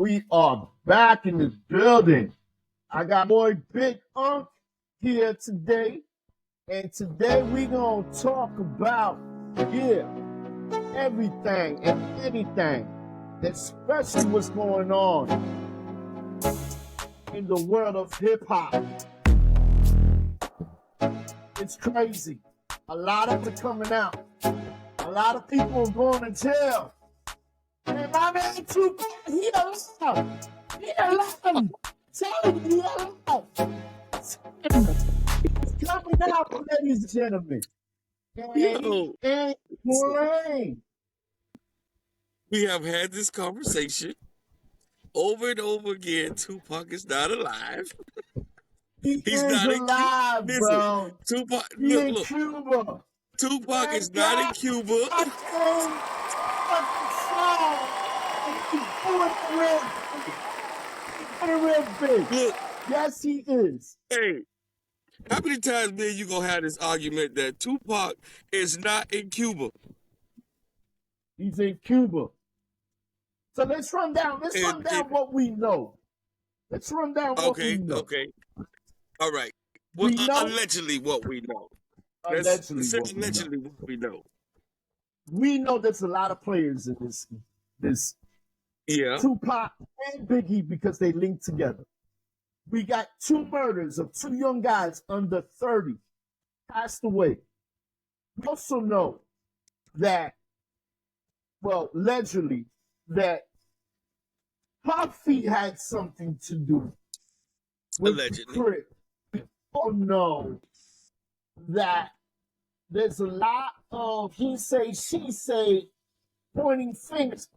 We are back in the building. I got boy Big Unk here today, and today we gonna talk about everything and anything, especially what's going on in the world of hip hop. It's crazy. A lot of it coming out. A lot of people are going to jail. And my man Tupac, he alive. He alive. Tell him he alive. It's coming out, ladies and gentlemen. And Yo, he ain't playing. we have had this conversation over and over again. Tupac is not alive. He He's is not in Cuba. alive, Listen, bro. Tupac, He in look. Cuba. Tupac That is not in guy Cuba. I sing fucking song. And he's doing real big. Look, Yes, he is. hey, how many times, man, you gonna have this argument that Tupac is not in Cuba? He's in Cuba. So let's run down And what we know. Let's run down what we okay, know. okay, all right. Well, We know allegedly, what we know. Let's allegedly say what we know. allegedly what we know. We know there's a lot of players in this Yeah, Tupac and Biggie because they link together. We got two murders of two young guys under 30 passed away. We also know that, well, allegedly, that Puffy had something to do with allegedly. the Crip. We all know that there's a lot of he say, she say, pointing fingers,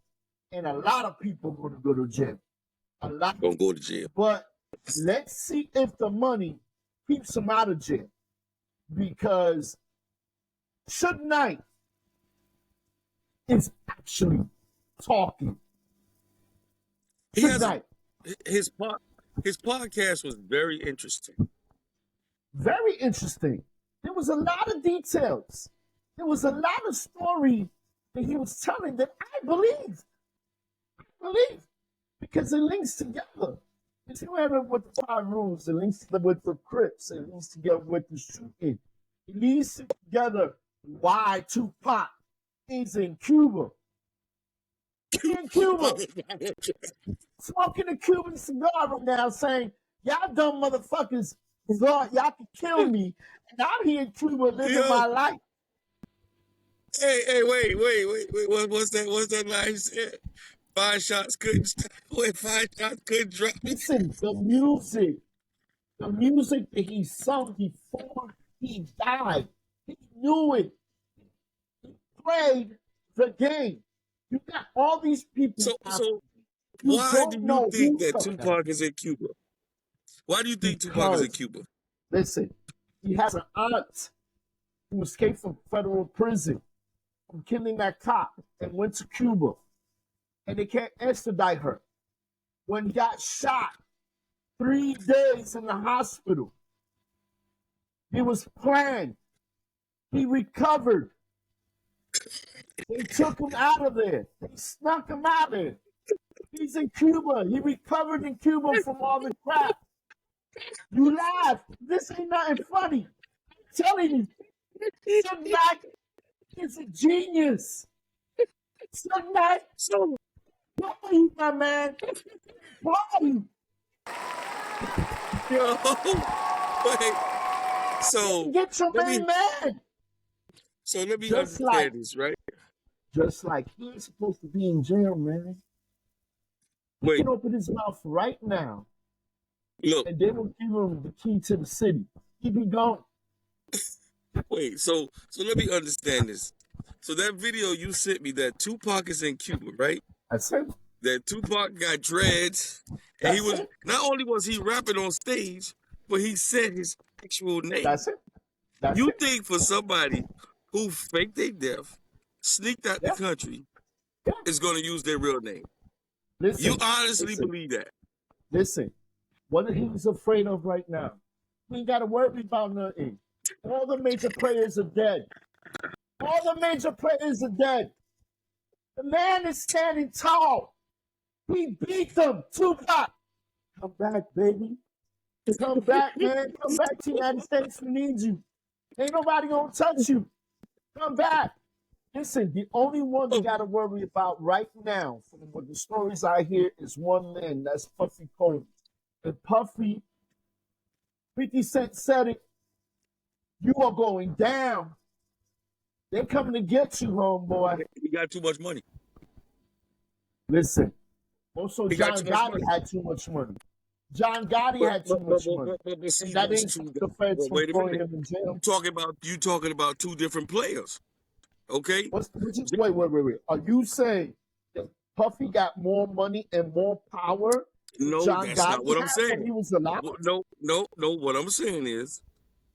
and a lot of people going to go to jail. A lot. Gonna go to jail. But let's see if the money keeps them out of jail. Because Suge Knight is actually talking. He Suge has Knight, his podcast was very interesting. very interesting. There was a lot of details. There was a lot of story that he was telling that I believe. Because it links together. It's together with the five rules. It links together with the Crips. It links together with the shooting. It links together why Tupac is in Cuba. He's in Cuba, smoking a Cuban cigar right now, saying, y'all dumb motherfuckers thought y'all could kill me, and I'm here in Cuba living Yo. my life. Hey, wait. What's that line you said? 5 shots couldn't stop. Wait, 5 shots couldn't drop me. Listen, the music that he sung before he died, he knew it. He played the game. You got all these people So out there. You why don't do know you think who's that coming out. Tupac is in Cuba? Why do you think Tupac is in Because, Cuba? listen, he has an aunt who escaped from federal prison from killing that cop and went to Cuba. And they can't extradite her. When he got shot, 3 days in the hospital. It was planned. He recovered. They took him out of there. They snuck him out of there. He's in Cuba. He recovered in Cuba from all the crap. You laugh. This ain't nothing funny. I'm telling you, Suge Knight is a genius. Suge Knight, So why are you, my man? Why are you? yo, wait. So Get your let me main man. let me Just understand like, this, right? he's supposed to be in jail, man. He Wait, can open his mouth right now, look, and they will give him the key to the city. He be gone. wait. So let me understand this. So that video you sent me that Tupac is in Cuba, right? That's it. That Tupac got dreads, and he That's was it. not only was he rapping on stage, but he said his actual name. That's it. That's You it. think for somebody who faked their death, sneaked out the Yeah. country, Yeah. is going to use their real name? Listen. You honestly Listen. believe that? Listen. What he's afraid of right now. We ain't got to worry about nothing. All the major players are dead. All the major players are dead. The man is standing tall. We beat them. Tupac. Come back, baby. Come back, man. Come back to the United States. We need you. Ain't nobody gonna touch you. Come back. Listen, the only one you gotta worry about right now, from what the stories I hear, is one man. That's Puffy Combs. And Puffy, 50 Cent said it. You are going down. They're coming to get you, homeboy. He got too much money. Listen. Also, He John got too much Gotti money. had too much money. John Gotti had too much money. But see, And that those ain't two the feds but from wait a throwing minute. him in jail. You talking about two different players. Okay? Wait. Are you saying that Puffy got more money and more power than No, John that's not Gotti what I'm had when saying. he was alive? No. What I'm saying is,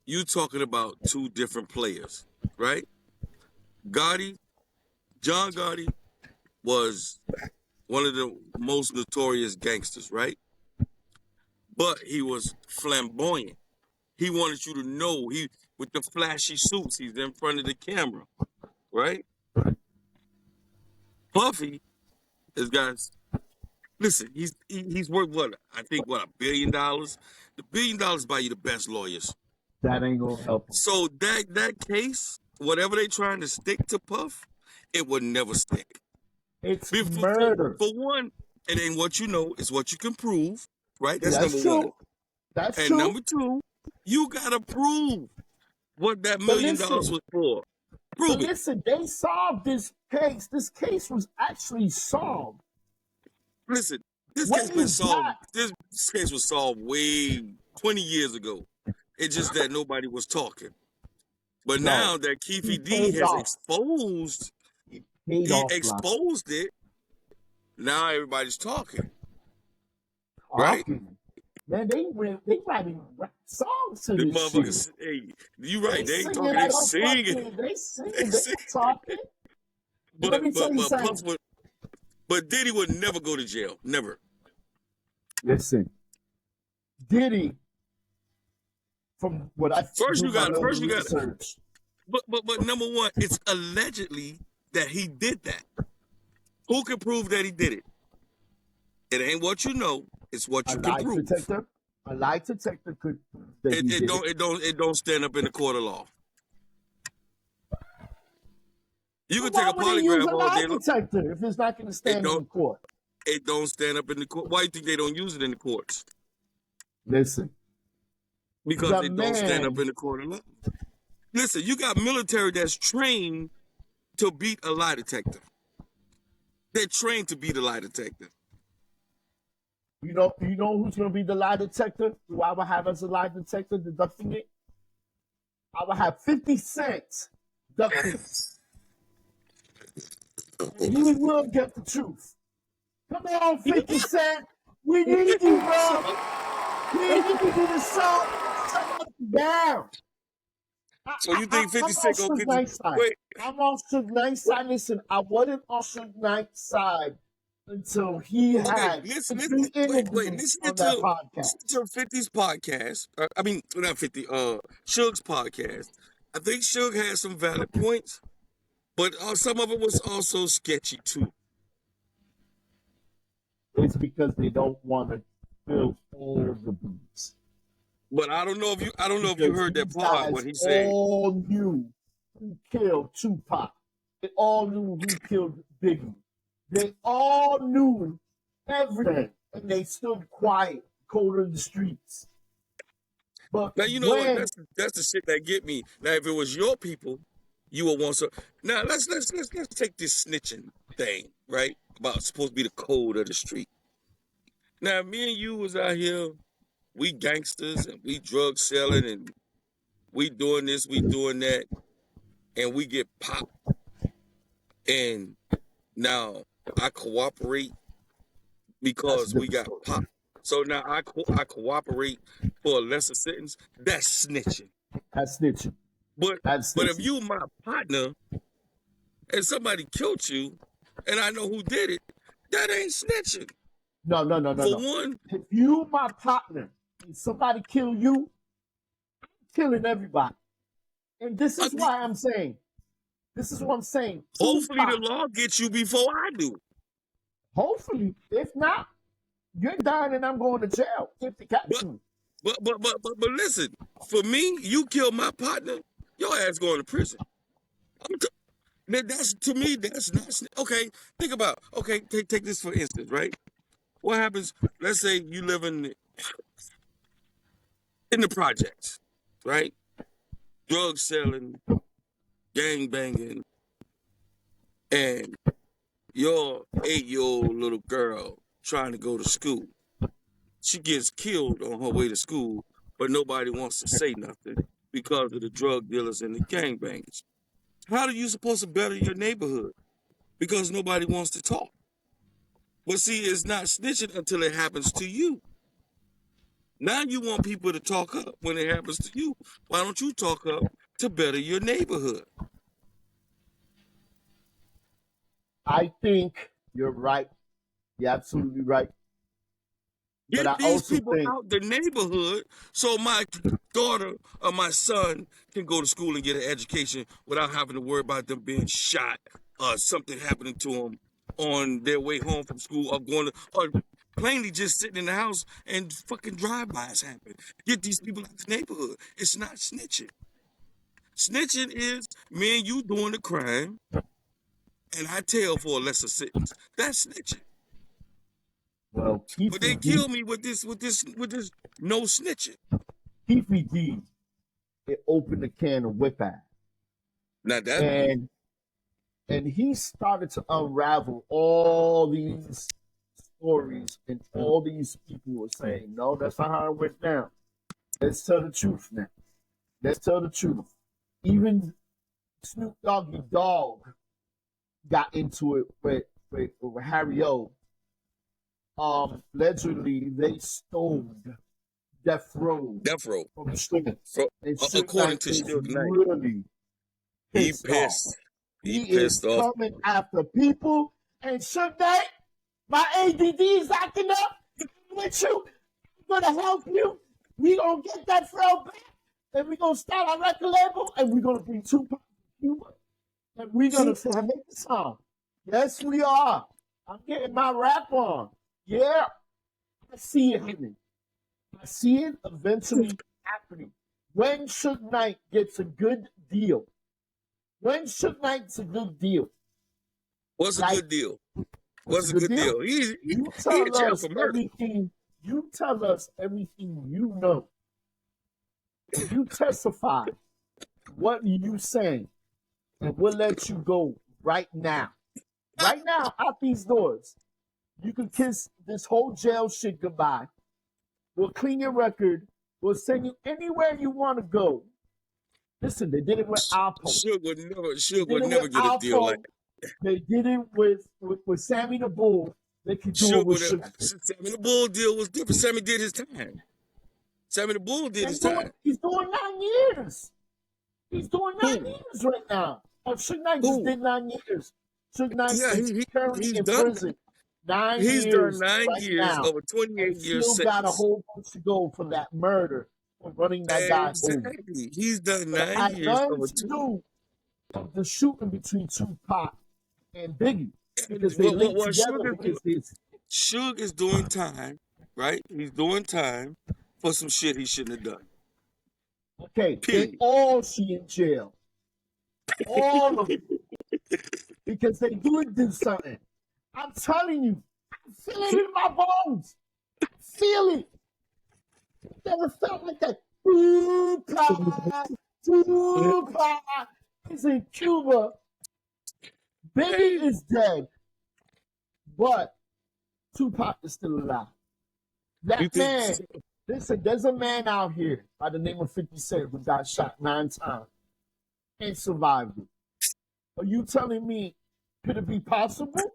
you talking about two different players, right? John Gotti was one of the most notorious gangsters, right? But he was flamboyant. He wanted you to know with the flashy suits, he's in front of the camera, right? Puffy has got. Listen, he's worth what? I think what, $1 billion. The $1 billion buy you the best lawyers. That ain't gonna help him. So that case, whatever they trying to stick to Puff, it would never stick. It's For murder. one, it ain't what you know, it's what you can prove, right? That's number true. one. That's And true. number two, you gotta prove what that $1 million was for. Prove But it. listen, they solved this case. This case was actually solved. Listen, this What case been is solved. that? This case was solved way 20 years ago. It's just that nobody was talking. But No. now that He Keefe D paid has off. exposed, Paid he off, exposed it. Now everybody's talking, right? Man, they writing rap songs to The this shit. motherfuckers, hey, you right? They ain't singing talking, like they a singing. fucking- They singing. They They sing. not talking. Let me tell you something. But Diddy would never go to jail. Never. Listen, Diddy. From what I First you got. research. But number one, it's allegedly that he did that. Who can prove that he did it? It ain't what you know. It's what you can prove. A lie detector could. It don't stand up in the court of law. You can take a polygraph all day long. Detector if it's not going to stand in court. It don't stand up in the court. Why do you think they don't use it in the courts? Listen. Because it don't stand up in the court of law. Listen, you got military that's trained to beat a lie detector. They're trained to beat a lie detector. You know who's going to be the lie detector? Who I will have as a lie detector deducting it? I will have 50 Cent deducting it. You will get the truth. Come on, 50 Cent. We need you, bro. We need you to do the show. Shut down. So you think 50 Cent gonna get the wait? I'm on Suge Knight's side. Listen, I wasn't on Suge Knight's side until he had listen to podcast. 50's podcast. I mean, not 50. Suge's podcast. I think Suge had some valid points, but some of it was also sketchy too. It's because they don't want to fill all the beats. But I don't know if you heard that part when he said all knew who killed Tupac. They all knew who killed Biggie. They all knew everything, and they stood quiet, cold in the streets. But now you know what? That's the shit that get me. Now, if it was your people, you would want some. Now let's take this snitching thing, right? About supposed to be the code of the street. Now, me and you was out here. We gangsters and we drug selling and we doing this, we doing that, and we get popped. And now I cooperate because we got popped. So now I cooperate for a lesser sentence. That's snitching. That's snitching. But if you my partner and somebody killed you and I know who did it, that ain't snitching. No. For one, if you my partner. Somebody kill you, I'm killing everybody. And this is why I'm saying. This is what I'm saying. Hopefully the law gets you before I do. Hopefully, if not, you're dying and I'm going to jail if they catch But me. but listen, for me, you kill my partner, your ass going to prison. I'm t- that's to me, that's not okay. Think about okay. Take this for instance, right? What happens? Let's say you live in the projects, right? Drug selling, gang banging, and your 8-year-old little girl trying to go to school. She gets killed on her way to school, but nobody wants to say nothing because of the drug dealers and the gangbangers. How are you supposed to better your neighborhood? Because nobody wants to talk. Well, see, it's not snitching until it happens to you. Now you want people to talk up when it happens to you. Why don't you talk up to better your neighborhood? I think you're right. You're absolutely right. But I Get these also people think out the neighborhood so my daughter or my son can go to school and get an education without having to worry about them being shot or something happening to them on their way home from school or going to, or plainly just sitting in the house and fucking drive-bys happen. Get these people out the neighborhood. It's not snitching. Snitching is me and you doing the crime and I tell for a lesser sentence. That's snitching. well, But they kill me with this no snitching. Keefy D, it opened a can of whip ass. Now that And he started to unravel all these stories, and all these people were saying, no, that's not how it went down. Let's tell the truth now. Let's tell the truth. Even Snoop Doggy Dogg got into it with Harry O. Allegedly, they stoned Death Row Death Row. from the street. And According Suge to Knight is Suge Knight, really he pissed off. pissed. He He is pissed off. coming after people. And Suge Knight, my ADD is acting up. With you, I'm gonna help you. We gonna get that fro back, and we gonna start our record label, and we gonna bring Tupac to Cuba, and we gonna make the song. Yes, we are. I'm getting my rap on. Yeah, I see it happening. I see it eventually happening. When Suge Knight gets a good deal. When Suge Knight's a good deal. What's a good deal? What's a good deal? He You in tell jail us for murder. everything. You tell us everything you know. You testify. What are you saying? And we'll let you go right now. Right now, out these doors. You can kiss this whole jail shit goodbye. We'll clean your record. We'll send you anywhere you want to go. Listen, they did it with Alpo. Suge would never get a deal like that. They did it with Sammy the Bull. They could do it with Suge. Sammy the Bull deal was different. Sammy did his time. Sammy the Bull did his time. He's doing 9 years. He's doing 9 years right now. Suge Knight just did 9 years. Suge Knight is currently in prison. 9 years. He's done 9 right years now. of a 28 year sentence. Still got a whole bunch to go for that murder for running that guy over. He's done 9 years of to do the shooting between Tupac and Biggie. Because they linked together because Suge is doing time, right? He's doing time for some shit he shouldn't have done. Okay, they all see in jail. All of them. Because they do something. I'm telling you, I feel it in my bones. I feel it. Never felt like that. Tupac is in Cuba. Biggie is dead. But Tupac is still alive. That man, listen, there's a man out here by the name of 50 Cent who got shot 9 times and survived it. Are you telling me, could it be possible?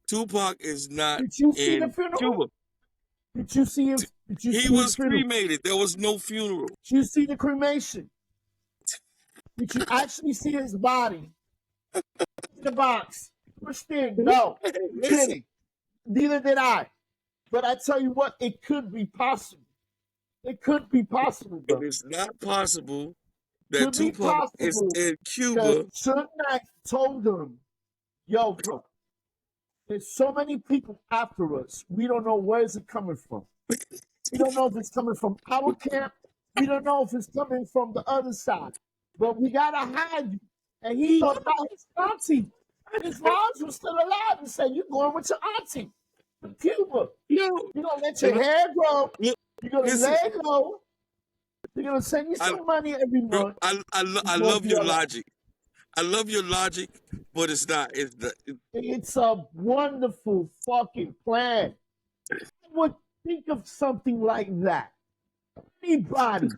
Tupac is not Did you see in the funeral? Cuba. Did you see him? He was cremated. There was no funeral. Did you see the cremation? Did you actually see his body in the box? Pushed in? No. Kidding. Neither did I. But I tell you what, it could be possible. It could be possible, bro. It's not possible that Tupac is in Cuba. Suge Knight told him Yo, bro, there's so many people after us. We don't know where is it coming from. We don't know if it's coming from our camp. We don't know if it's coming from the other side. But we gotta hide you. And he thought about his auntie. His moms was still alive and said, "You going with your auntie to Cuba? Yo, You're gonna let your hair grow. yo, You're gonna listen, lay low. They're gonna send you I, some money every bro, month. I You're I gonna love be your all right." logic. I love your logic, but it's not. It's the It's a wonderful fucking plan. I would think of something like that. Anybody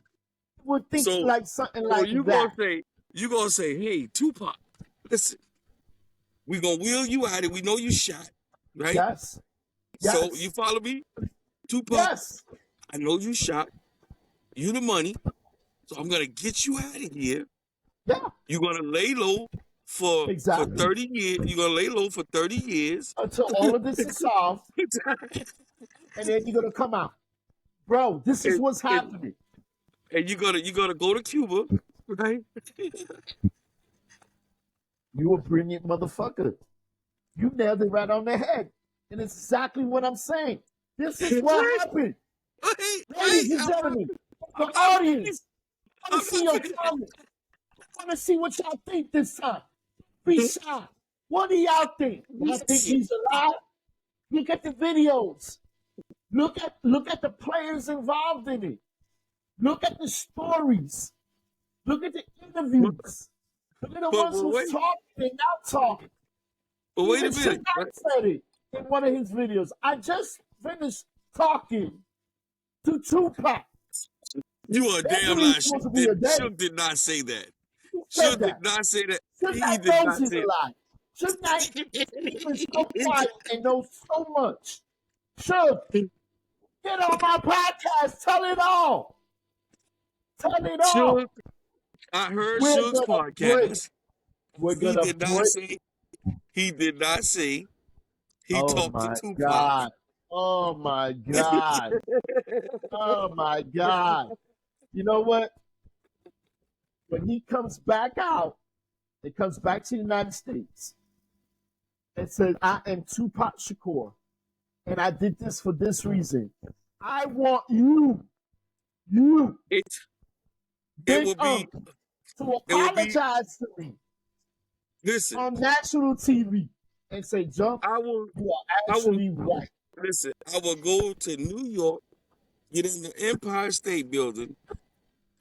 would think so. like something So like that. you gonna say, hey, Tupac, listen, we gonna wheel you out, and we know you shot, right? Yes. So Yes. you follow me, Tupac? Yes. I know you shot. You the money, so I'm gonna get you out of here. Yeah. You're gonna lay low for Exactly. 30 years. You're gonna lay low for 30 years. Until all of this is solved, and then you're gonna come out. Bro, this is and, what's and, happening. and you're gonna go to Cuba, right? You a brilliant motherfucker. You nailed it right on the head. And it's exactly what I'm saying. This is what happened. Ladies and gentlemen, the audience, I want to see your comments. I want to see what y'all think this time. Be shy. What do y'all think? Y'all think he's alive? Look at the videos. Look at the players involved in it. Look at the stories. Look at the interviews. Look at the ones who's talking and not talking. But wait a Even minute. Shaq said it in one of his videos. I just finished talking to Tupac. You are That's damn what he's lie. supposed to be a day. Shook did not say that. Who said Shook that? did not say that. Should He not did knows not he's say alive. Should not even so quiet and knows so much. Should get on my podcast. Tell it all. Tell it all. Shook. I heard We're Shook's gonna break. podcast. We're He gonna did not break. say. He did not say. He Oh talked to my Tupac. God. Oh my God. Oh my God. You know what? When he comes back out, it comes back to the United States and says, "I am Tupac Shakur, and I did this for this reason. I want you, It Big will be. to It will be. apologize to me Listen. on national TV and say, Jump, I will. you are I will. actually right." Listen. I will go to New York, get in the Empire State Building,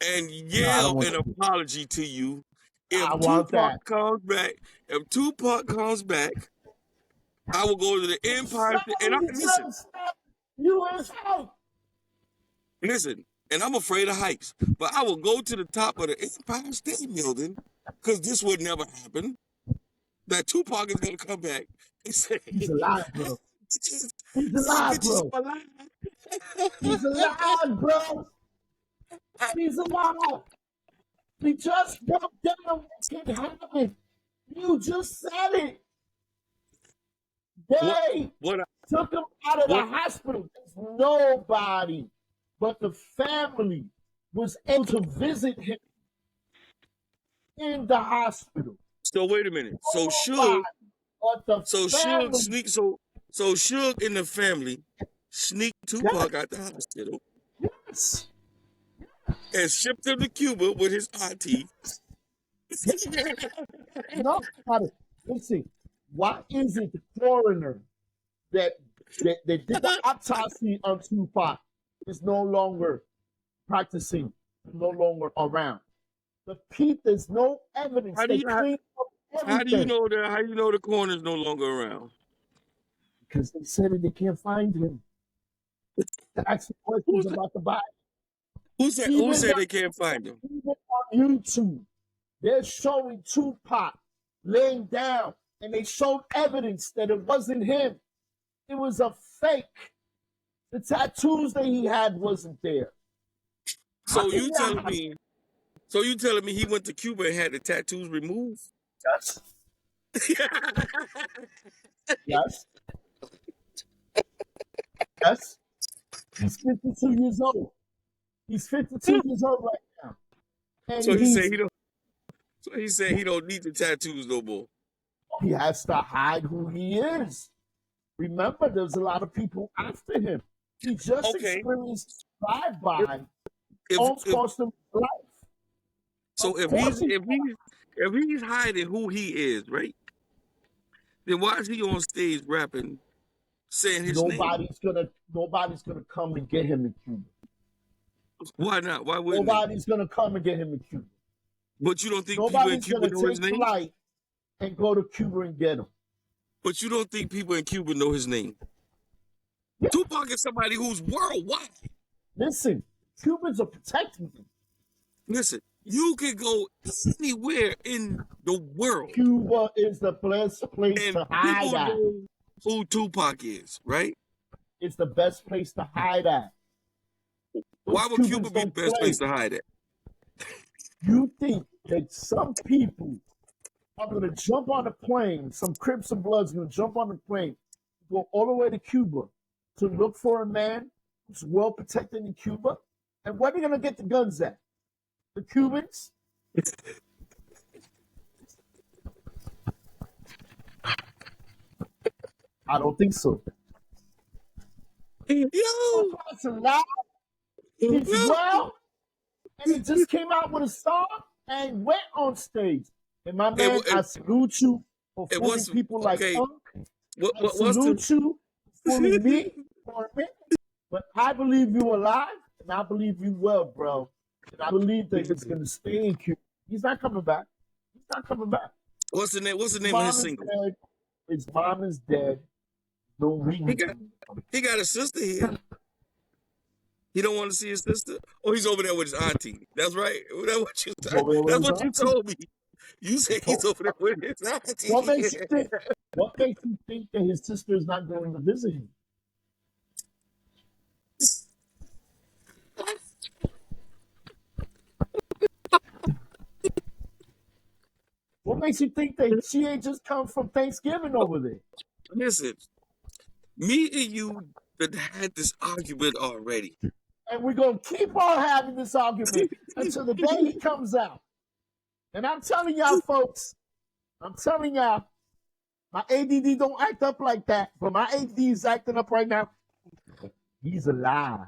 and No, I don't yell want an that. apology to you. I want that. If Tupac comes back, I will go to the Empire State. And listen, You is right. listen. And I'm afraid of heights, but I will go to the top of the Empire State Building because this would never happen. That Tupac is gonna come back and say, He's alive, bro. "These He's alive, bitches bro. are alive." He's alive, bro. He's alive. He just broke down what can happen. You just said it. They What? took him out of the What? hospital. There's nobody but the family was able to visit him in the hospital. So wait a minute. So Nobody Suge, but the so Suge family. sneak, so Suge and the family sneak Tupac out the hospital Yes. and shipped him to Cuba with his auntie. No, listen. Why is it the coroner that did the autopsy on Tupac is no longer practicing, no longer around? There's no evidence. How do They you- cleaned up How do you everything know that? How do you know the coroner's no longer around? because they said that they can't find him. They asked questions about the body. Who said they can't find him? Even on YouTube, they're showing Tupac laying down, and they showed evidence that it wasn't him. It was a fake. The tattoos that he had wasn't there. So you telling me he went to Cuba and had the tattoos removed? Yes. Yes. Yes. He's 52 years old. He's 52 years old right now. And So he said he don't. So he said he don't need the tattoos no more. He has to hide who he is. Remember, there's a lot of people after him. He just Okay. experienced If drive-by, if almost if cost him his life. so Of if course, he's hiding who he is, right? Then why is he on stage rapping, saying his name? nobody's gonna come and get him in Cuba. Why not? Why wouldn't they? Nobody's gonna come and get him in Cuba. But you don't think people in Nobody's Cuba gonna know his take name? flight and go to Cuba and get him. But you don't think people in Cuba know his name? Yeah. Tupac is somebody who's worldwide. Listen, Cubans are protecting him. Listen, you can go anywhere in the world Cuba is the best place and to hide people at. know who Tupac is, right? It's the best place to hide at. Why Those would Cuba Cubans be the don't best play. place to hide at? You think that some people are going to jump on a plane, some Crips and Bloods going to jump on the plane, go all the way to Cuba to look for a man who's well protected in Cuba? And where are they going to get the guns at? The Cubans? I don't think so. Yo, Tupac's alive. He's yo. well. And he just came out with a song and went on stage. And my man, I salute you for it fooling was people like okay. Punk. What I what's salute the you for fooling me for a minute. But I believe you alive, and I believe you well, bro. And I believe that he's going to stay in Cuba. He's not coming back. He's not coming back. what's the name? What's the His name of mom his is single? dead. His mom is dead. No He reason. got a sister here. He don't want to see his sister. Oh, he's over there with his auntie. That's right. That's what you. That's what you told me. You said he's over there with his auntie. What makes you think? What makes you think that his sister is not going to visit him? What makes you think that she ain't just come from Thanksgiving over there? Listen, me and you had this argument already. And we're going to keep on having this argument until the day he comes out. And I'm telling y'all, folks, I'm telling y'all, my ADD don't act up like that, but my ADD is acting up right now. He's alive.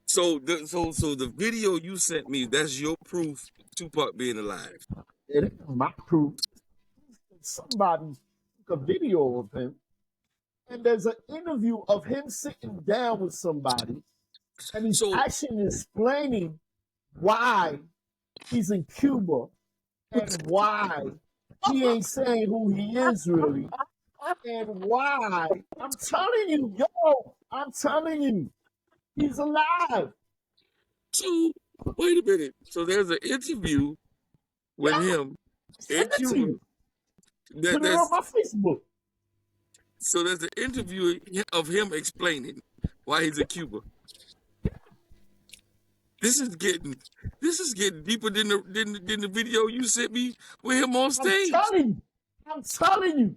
So the video you sent me, that's your proof Tupac being alive. It ain't my proof. Somebody took a video of him, and there's an interview of him sitting down with somebody, and he's actually explaining why he's in Cuba and why he ain't saying who he is really, and why. I'm telling you, I'm telling you, he's alive. So wait a minute. So there's an interview with him in Cuba. Put it on my Facebook. So there's an interview of him explaining why he's in Cuba. This is getting deeper than the video you sent me with him on stage. I'm telling you,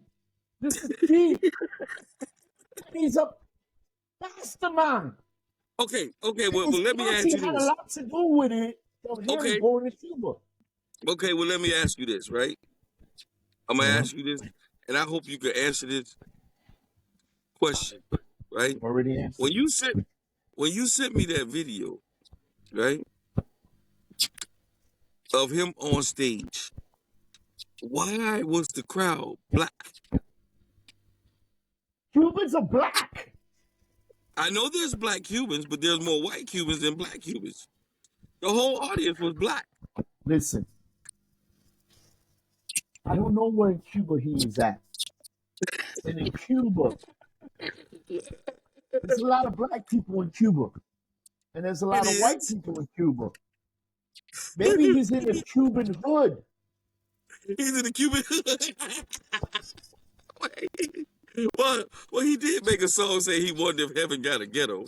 this is deep. He's a mastermind. Okay. Well, let me ask you this. He had a lot to do with it. Okay. Going to Cuba. Okay. Well, let me ask you this, right? I'm gonna ask you this, and I hope you can answer this question, right? Already answered. When you sent me that video, right, of him on stage, why was the crowd black? Cubans are black. I know there's black Cubans, but there's more white Cubans than black Cubans. The whole audience was black. Listen, I don't know where in Cuba he is at. And in Cuba, there's a lot of black people in Cuba. And there's a lot of white people in Cuba. Maybe he's in the Cuban hood. He's in the Cuban hood. Well, he did make a song say he wondered if heaven got a ghetto.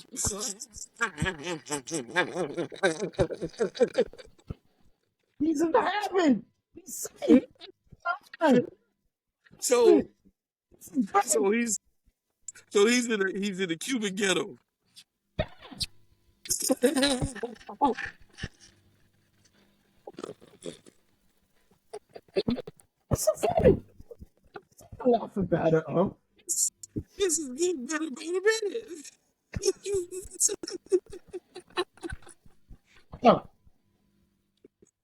He's in heaven. He's safe. So he's in the Cuban ghetto. It's okay. I'm laughing about it, huh? This is getting better by the minute. Huh.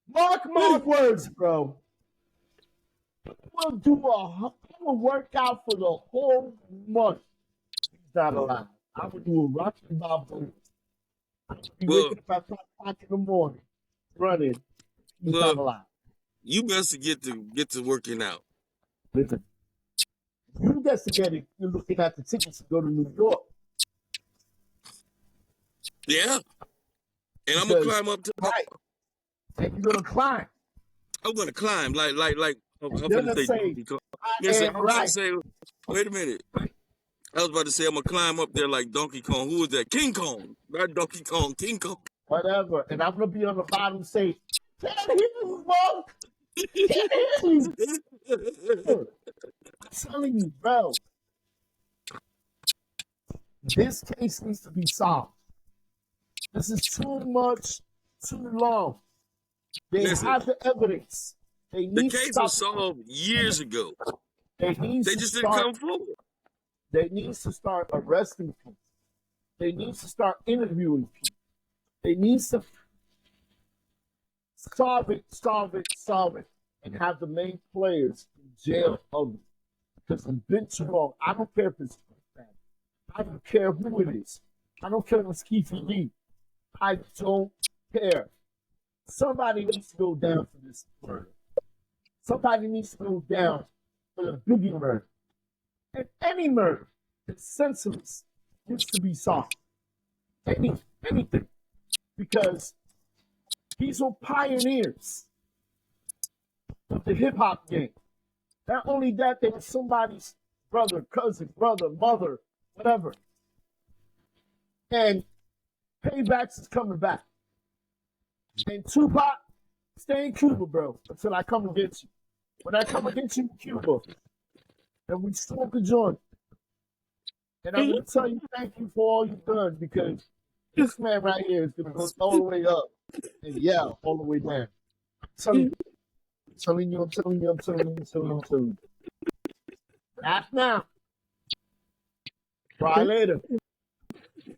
Mark my words, bro. We'll workout for the whole month. He's not alive. I would do a Rocky Balboa. I would be Well, waking up at 5 o'clock in the morning, running. He's not well, alive. you best get to working out. Listen, you guys together, you're looking at the tickets to go to New York. Yeah, and I'm gonna Because, climb up to. right, and you're going to climb. I'm gonna climb like. I'm You're gonna going to say say, Donkey Kong. I Listen, am I'm about to right. say. Wait a minute. I was about to say I'm gonna climb up there like Donkey Kong. Who was that? King Kong, not Donkey Kong. King Kong. Whatever. And I'm going to be on the bottom and say, can't hear you, bro. Can't hear you. I'm telling you, bro. This case needs to be solved. This is too much, too long. They Listen, have the evidence. They the need to case stop. was solved years ago. They need They to just didn't start. come forward. They need to start arresting people. They need to start interviewing people. They need to solve it, and have the main players in jail of it. Because it's been too long. I don't care if it's bad. I don't care who it is. I don't care if it's Keith Lee. I don't care. Somebody needs to go down for this murder. Somebody needs to go down for the Biggie murder. And any murder that's senseless needs to be solved. Anything. Because these are pioneers of the hip hop game. Not only that, they were somebody's brother, cousin, mother, whatever. And paybacks is coming back. And Tupac, stay in Cuba, bro, until I come and get you. When I come and get you in Cuba, and we smoke the joint, and I'm going to tell you thank you for all you've done, because this man right here is going to go all the way up and yell all the way down. I'm telling you. Not now. Try later.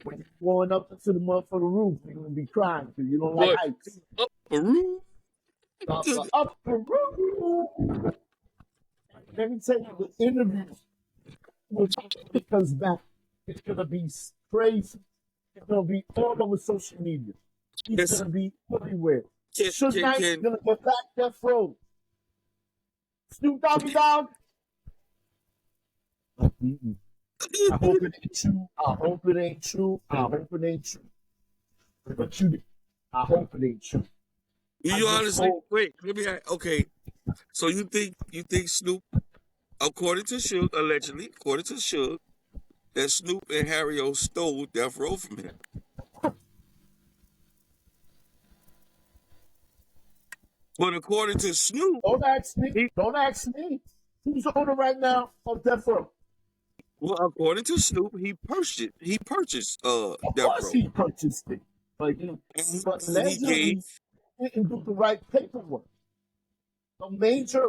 When you're going up into the motherfucking roof, you're going to be crying because you don't like What? heights. Up a room? Up the roof. Let me tell you, the interview, when it comes back, it's going to be crazy. It's going to be all over social media. It's Yes. going to be everywhere. Can- Suge Knight's can- going to get back Death Row. Snoop Doggy Dogg. I hope it ain't true. I hope it ain't true. But I hope it ain't true. I You just honestly hope- wait? Let me ask, okay. So you think Snoop, according to Suge, allegedly, according to Suge, that Snoop and Harry O stole Death Row from him? But according to Snoop, Don't ask me. Who's the owner right now of Death Row? well, according to Snoop, he purchased Of Death course Row. he purchased it. But And allegedly, he he didn't do the right paperwork. The major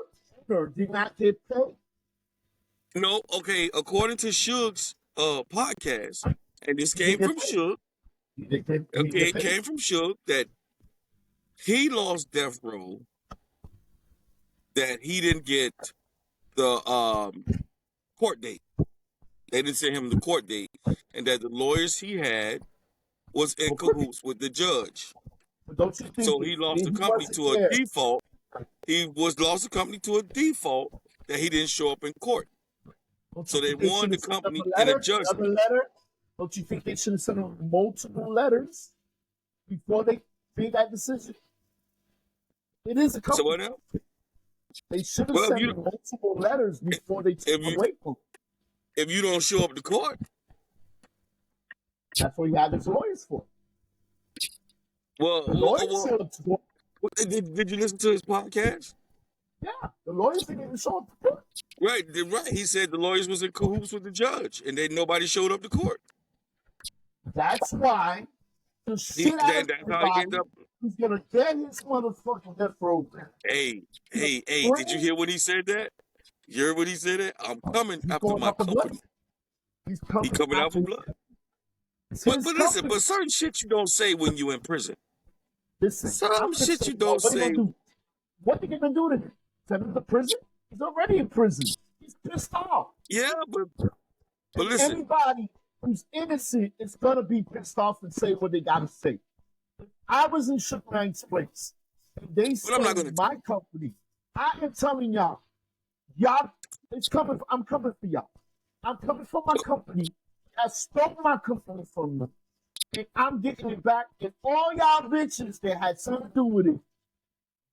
owner did not get paid. no, okay, according to Suge's podcast, and this He came didn't from get paid. Suge, He didn't get okay, it paid. came from Suge that he lost Death Row, that he didn't get the court date. They didn't send him the court date, and that the lawyers he had was in cahoots with the judge. But don't you think So he lost the company wasn't to a there? default. Lost the company to a default that he didn't show up in court. Don't So you they think won the should have sent company them in a another judgment. letter? Don't you think they should have sent them multiple letters before they made that decision? It is a So company. what else? They should have Well, sent you- them multiple letters before they took if you- away from them. If you don't show up to court, That's what he had his lawyers for. well, The lawyers well, showed up to court. did you listen to his podcast? Yeah, the lawyers didn't even show up to court. Right. He said the lawyers was in cahoots with the judge, and nobody showed up to court. That's why the shit out of That's how he ended everybody. up. He's gonna get his motherfucking death row back. Hey, He's gonna hey, did you bring- hear when he said that? You heard when he said that? I'm coming He's after going my out for blood. company. He's He coming coming out for after blood. it's But his listen, company. but certain shit you don't say when you in prison. Listen, I'm Some just shit saying, you don't what they say. gonna do? What they gonna do to him? Send him to prison? He's already in prison. He's pissed off. Yeah, but And listen, anybody who's innocent is gonna be pissed off and say what they gotta say. I was in Shook Knight's place. And they but I'm not said gonna. my company. I am telling y'all, it's coming. I'm coming for y'all. I'm coming for my company. I stole my company from them. And I'm getting it back. And all y'all bitches that had something to do with it,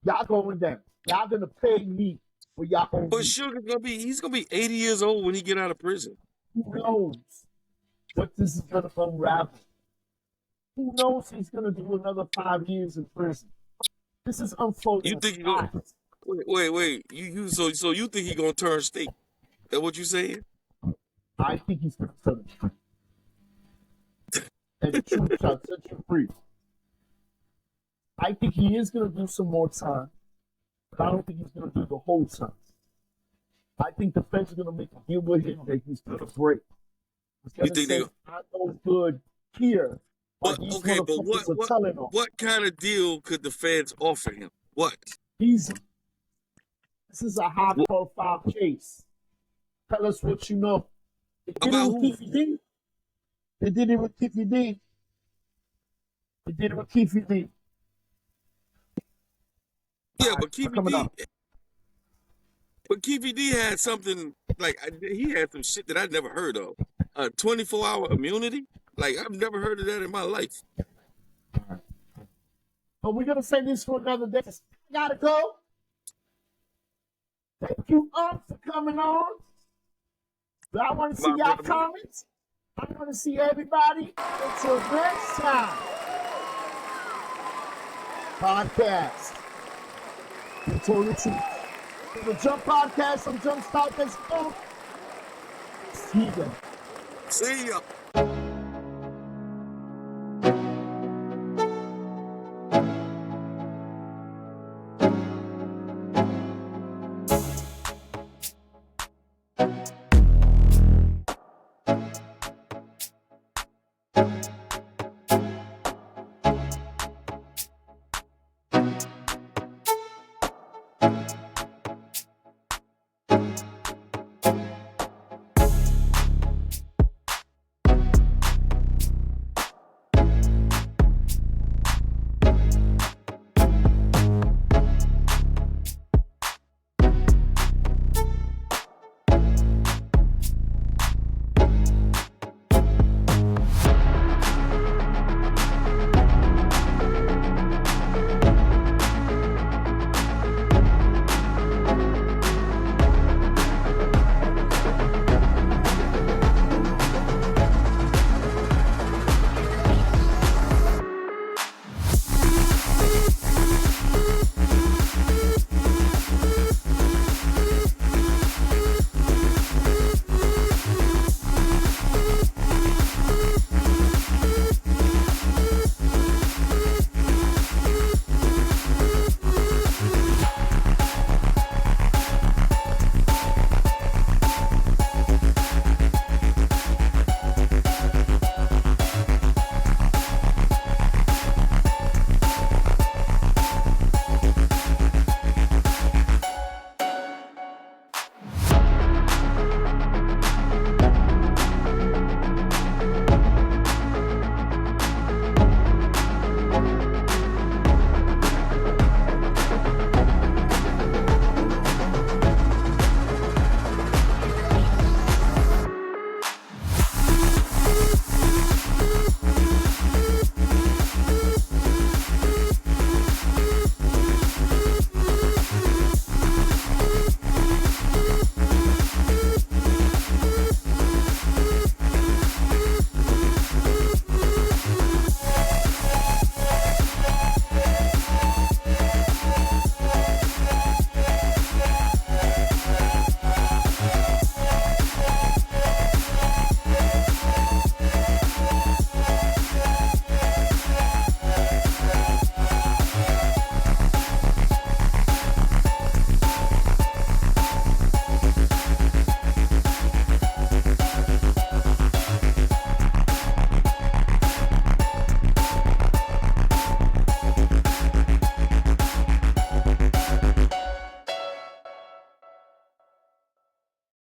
y'all going down. Y'all gonna pay me for y'all own But me. Sugar's he's gonna be 80 years old when he get out of prison. Who knows what this is gonna unravel? Who knows he's gonna do another 5 years in prison? This is unfolding. You think he gonna wait? So you think he gonna turn state? That what you saying? I think he's gonna tell the truth. And the truth shall set you free. I think he is gonna do some more time, but I don't think he's gonna do the whole time. I think the feds are gonna make a deal with him that he's gonna break. He's You gonna think say, they? "I know good here." But These okay, but motherfuckers are telling him. what kind of deal could the feds offer him? What? This is a high-profile case. Tell us what you know. They did About it with who? Keefe D. They did it with Keefe D. They did it with Keefe D. Yeah, but Keefe D. Keefe D had something like he had some shit that I'd never heard of. 24-hour immunity. Like I've never heard of that in my life. But we're gonna say this for another day. I gotta go. Thank you for coming on. But I want to see y'all comments. I want to see everybody. Until next time. Podcast. You told the truth. For the Jump Podcast from Jumpstart This Book. See ya. See ya.